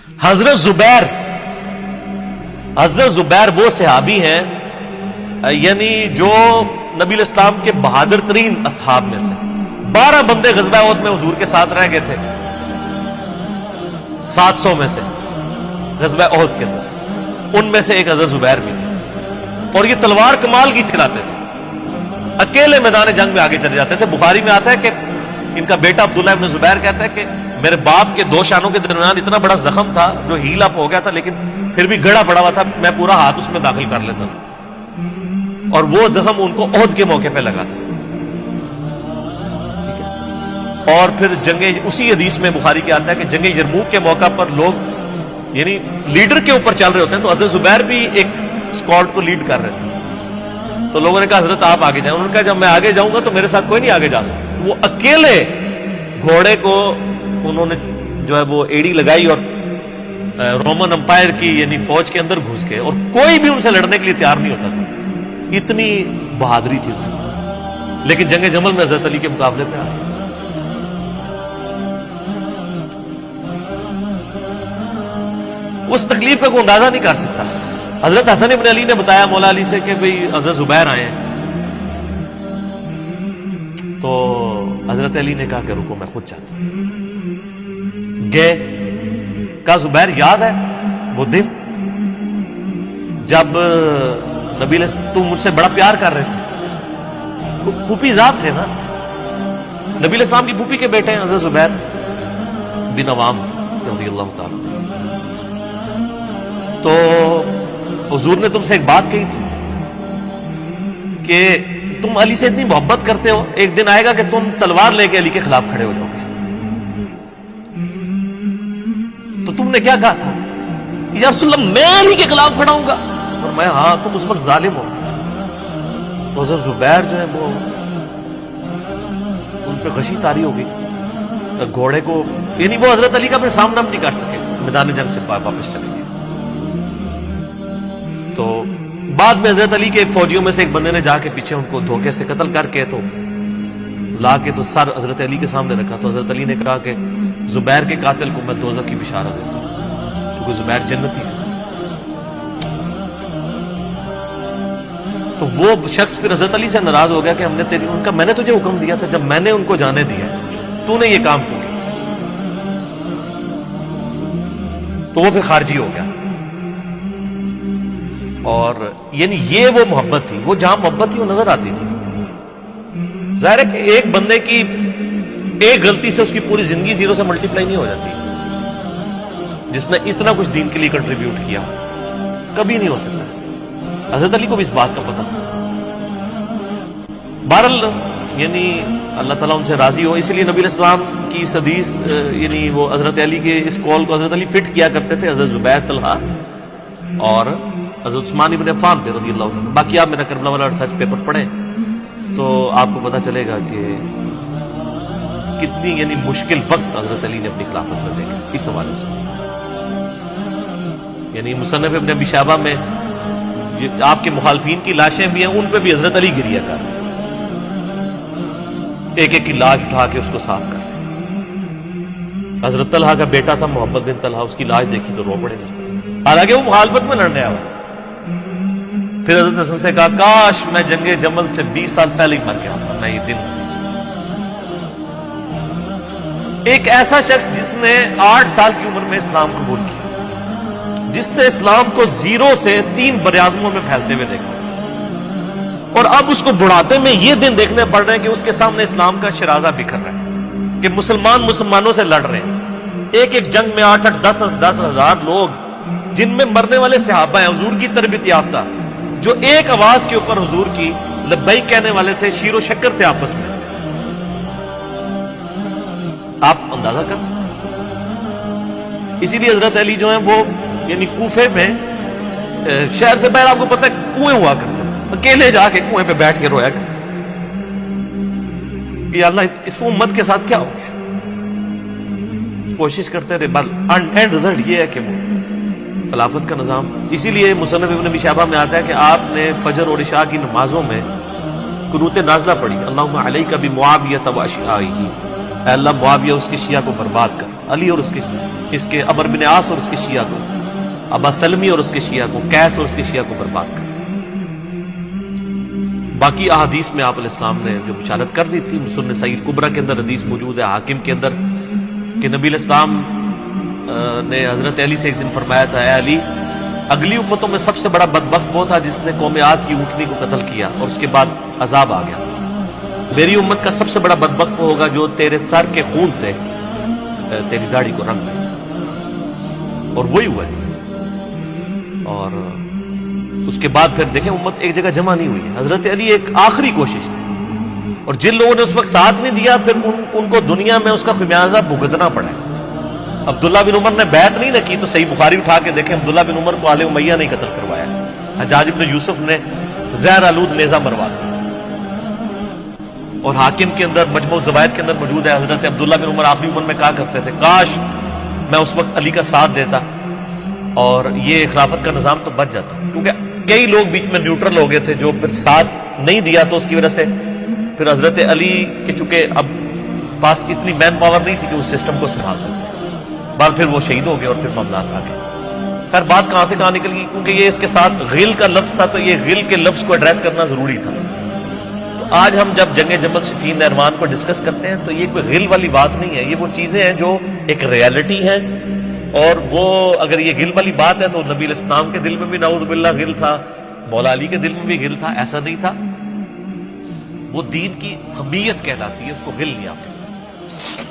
حضرت زبیر وہ صحابی ہیں یعنی جو نبی الاسلام کے بہادر ترین اصحاب میں سے 12 بندے غزوہ احد میں حضور کے ساتھ رہ گئے تھے 700 میں سے غزوہ احد کے اندر، ان میں سے ایک حضرت زبیر بھی تھے، اور یہ تلوار کمال کی چلاتے تھے، اکیلے میدان جنگ میں آگے چلے جاتے تھے۔ بخاری میں آتا ہے کہ ان کا بیٹا عبداللہ ابن زبیر کہتا ہے کہ میرے باپ کے 2 شانوں کے درمیان اتنا بڑا زخم تھا جو ہیل اپ ہو گیا تھا، لیکن پھر بھی گڑا پڑا ہوا تھا، میں پورا ہاتھ اس میں داخل کر لیتا تھا، اور وہ زخم ان کو احد کے موقع پہ لگا تھا۔ اور پھر اسی حدیث میں بخاری کے آتا ہے کہ جنگ یرموک کے موقع پر لوگ یعنی لیڈر کے اوپر چل رہے ہوتے ہیں، تو حضرت زبیر بھی ایک اسکواڈ کو لیڈ کر رہے تھے، تو لوگوں نے کہا حضرت آپ آگے جائیں، انہوں نے کہا جب میں آگے جاؤں گا تو میرے ساتھ کوئی نہیں آگے جا سکتا۔ وہ اکیلے گھوڑے کو انہوں نے جو ہے وہ ایڑی لگائی اور رومن امپائر کی یعنی فوج کے اندر گھس گئے، اور کوئی بھی ان سے لڑنے کے لیے تیار نہیں ہوتا تھا، اتنی بہادری تھی انہیں، لیکن جنگ جمل میں حضرت علی کے مقابلے پہ آ گئے۔ اس تکلیف کا کوئی اندازہ نہیں کر سکتا۔ حضرت حسن ابن علی نے بتایا مولا علی سے کہ بھئی حضرت زبیر آئے ہیں، تو حضرت علی نے کہا کہ رکو میں خود چاہتا ہوں۔ گئے، کہا زبیر یاد ہے وہ دن جب نبی تم مجھ سے بڑا پیار کر رہے تھے، پھوپھی ذات تھے نا، نبی الاسلام کی پھوپھی کے بیٹے ہیں حضرت زبیر بن عوام رضی اللہ تعالی۔ تو حضور نے تم سے ایک بات کہی تھی کہ تم علی سے اتنی محبت کرتے ہو، ایک دن آئے گا کہ تم تلوار لے کے علی کے خلاف کھڑے ہو جاؤ گے۔ تو تم نے کیا کہا تھا؟ یا رسول اللہ میں علی کے خلاف کھڑا ہوں گا؟ اور میں ہاں تم اس وقت ظالم ہو۔ تو حضرت زبیر جو ہے وہ ان پہ غشی طاری ہو گئی، گھوڑے کو یعنی وہ حضرت علی کا پھر سامنا نہیں کر سکے، میدان جنگ سے واپس چلے گئے۔ تو بعد میں حضرت علی کے فوجیوں میں سے ایک بندے نے جا کے پیچھے ان کو دھوکے سے قتل کر کے تو لا کے تو سر حضرت علی کے سامنے رکھا، تو حضرت علی نے کہا کہ زبیر کے قاتل کو میں دوزخ کی بشارت دیتا ہوں، کیونکہ زبیر جنتی تھا۔ تو وہ شخص پھر حضرت علی سے ناراض ہو گیا کہ ہم نے ان کا میں نے تجھے حکم دیا تھا، جب میں نے ان کو جانے دیا تو نے یہ کام کیوں کیا؟ تو وہ پھر خارجی ہو گیا۔ اور یعنی یہ وہ محبت تھی، وہ جہاں محبت تھی وہ نظر آتی تھی۔ ظاہر ہے کہ ایک بندے کی ایک غلطی سے اس کی پوری زندگی 0 سے ملٹیپلائی نہیں ہو جاتی، جس نے اتنا کچھ دین کے لیے کنٹریبیوٹ کیا کبھی نہیں ہو سکتا ایسا۔ حضرت علی کو بھی اس بات کا پتہ تھا۔ بہرحال یعنی اللہ تعالیٰ ان سے راضی ہو، اسی لیے نبی الاسلام کی اس حدیث یعنی وہ حضرت علی کے اس قول کو حضرت علی فٹ کیا کرتے تھے، حضرت زبیر، طلحہ اور حضرت عثمان ابن عفان پہ رضی اللہ عنہ۔ باقی آپ میرا کربلا والا ریسرچ پیپر پڑھیں تو آپ کو پتہ چلے گا کہ کتنی یعنی مشکل وقت حضرت علی نے اپنی خلافت میں دیکھا اس حوالے سے۔ یعنی مصنف ابن ابی شیبہ میں آپ کے مخالفین کی لاشیں بھی ہیں، ان پہ بھی حضرت علی گریہ کر رہے ہیں، ایک ایک کی لاش اٹھا کے اس کو صاف کر رہے ہیں۔ حضرت طلحہ کا بیٹا تھا محمد بن طلحہ، اس کی لاش دیکھی تو رو پڑے تھے، حالانکہ وہ مخالفت میں لڑنے آیا تھا۔ پھر حضرت حسن سے کہا کاش میں جنگ جمل سے 20 سال پہلے ہی مر گیا تھا، میں یہ دن۔ ایک ایسا شخص جس نے 8 سال کی عمر میں اسلام قبول کیا، جس نے اسلام کو 0 سے 3 براعظموں میں پھیلتے ہوئے دیکھا، اور اب اس کو بڑھاپے میں یہ دن دیکھنے پڑ رہے ہیں کہ اس کے سامنے اسلام کا شرازہ بکھر رہا ہے، کہ مسلمانوں سے لڑ رہے ہیں۔ ایک ایک جنگ میں 8-8 10 ہزار لوگ، جن میں مرنے والے صحابہ ہیں حضور کی تربیت یافتہ، جو ایک آواز کے اوپر حضور کی لبیک کہنے والے تھے، شیر و شکر تھے آپس میں۔ آپ اندازہ کر سکتے ہیں۔ اسی لیے حضرت علی جو ہیں وہ یعنی کوفے میں شہر سے باہر آپ کو پتہ ہے کنویں ہوا کرتے تھے، اکیلے جا کے کنویں پہ بیٹھ کے رویا کرتے تھے کہ اللہ اس امت کے ساتھ کیا ہو گیا۔ کوشش کرتے رہے، اینڈ رزلٹ یہ ہے کہ وہ خلافت کا نظام۔ اسی لیے مصنف ابن ابی شیبہ میں آتا ہے کہ آپ نے فجر اور عشاء کی نمازوں میں قنوت نازلہ پڑھی، اللہم علیک بمعاویہ و اشیاءہ، اے اللہ معاویہ اس کے شیعہ کو برباد کر۔ علی اور اس کے عمر بن عاص اور اس کے شیعہ کو، ابا سلمی اور اس کے شیعہ کو، قیس اور اس کے شیعہ کو برباد کر۔ باقی احادیث میں آپ علیہ السلام نے جو بشارت کر دی تھی، مسنن نسائی کبریٰ کے اندر حدیث موجود ہے، حاکم کے اندر، کہ نبی علیہ السلام نے حضرت علی سے ایک دن فرمایا تھا، اے علی، اگلی امتوں میں سب سے بڑا بدبخت وہ تھا جس نے قوم عاد کی اونٹنی کو قتل کیا اور اس کے بعد عذاب آ گیا، میری امت کا سب سے بڑا بدبخت وہ ہوگا جو تیرے سر کے خون سے تیری داڑھی کو رنگ دے، اور وہی ہوا ہے۔ اور اس کے بعد پھر دیکھیں امت ایک جگہ جمع نہیں ہوئی ہے، حضرت علی ایک آخری کوشش تھی، اور جن لوگوں نے اس وقت ساتھ نہیں دیا پھر ان کو دنیا میں اس کا خمیازہ بھگتنا پڑا ہے۔ عبداللہ بن عمر نے بیعت نہیں نہ کی تو صحیح بخاری اٹھا کے دیکھیں، عبداللہ بن عمر کو آل امیہ نہیں قتل کروایا، حجاج بن یوسف نے زہر آلود نیزہ مروا دیا، اور حاکم کے اندر مجموع الزوائد کے اندر موجود ہے، حضرت عبداللہ بن عمر آخری عمر میں کہا کرتے تھے، کاش میں اس وقت علی کا ساتھ دیتا اور یہ خلافت کا نظام تو بچ جاتا، کیونکہ کئی لوگ بیچ میں نیوٹرل ہو گئے تھے جو پھر ساتھ نہیں دیا، تو اس کی وجہ سے پھر حضرت علی کے چونکہ اب پاس اتنی مین پاور نہیں تھی کہ اس سسٹم کو سنبھال سکتے، بعد پھر وہ شہید ہو گئے اور پھر معاملات آ گئے۔ خیر بات کہاں سے کہاں نکل گئی، کیونکہ یہ اس کے ساتھ غل کا لفظ تھا تو یہ غل کے لفظ کو ایڈریس کرنا ضروری تھا۔ تو آج ہم جب جنگ جمل صفین نہروان کو ڈسکس کرتے ہیں تو یہ کوئی غل والی بات نہیں ہے، یہ وہ چیزیں ہیں جو ایک ریالٹی ہیں، اور وہ اگر یہ غل والی بات ہے تو نبی علیہ السلام کے دل میں بھی نعوذ باللہ غل تھا، مولا علی کے دل میں بھی غل تھا، ایسا نہیں تھا، وہ دین کی حمیت کہلاتی ہے، اس کو غل نہیں آپ کہتے۔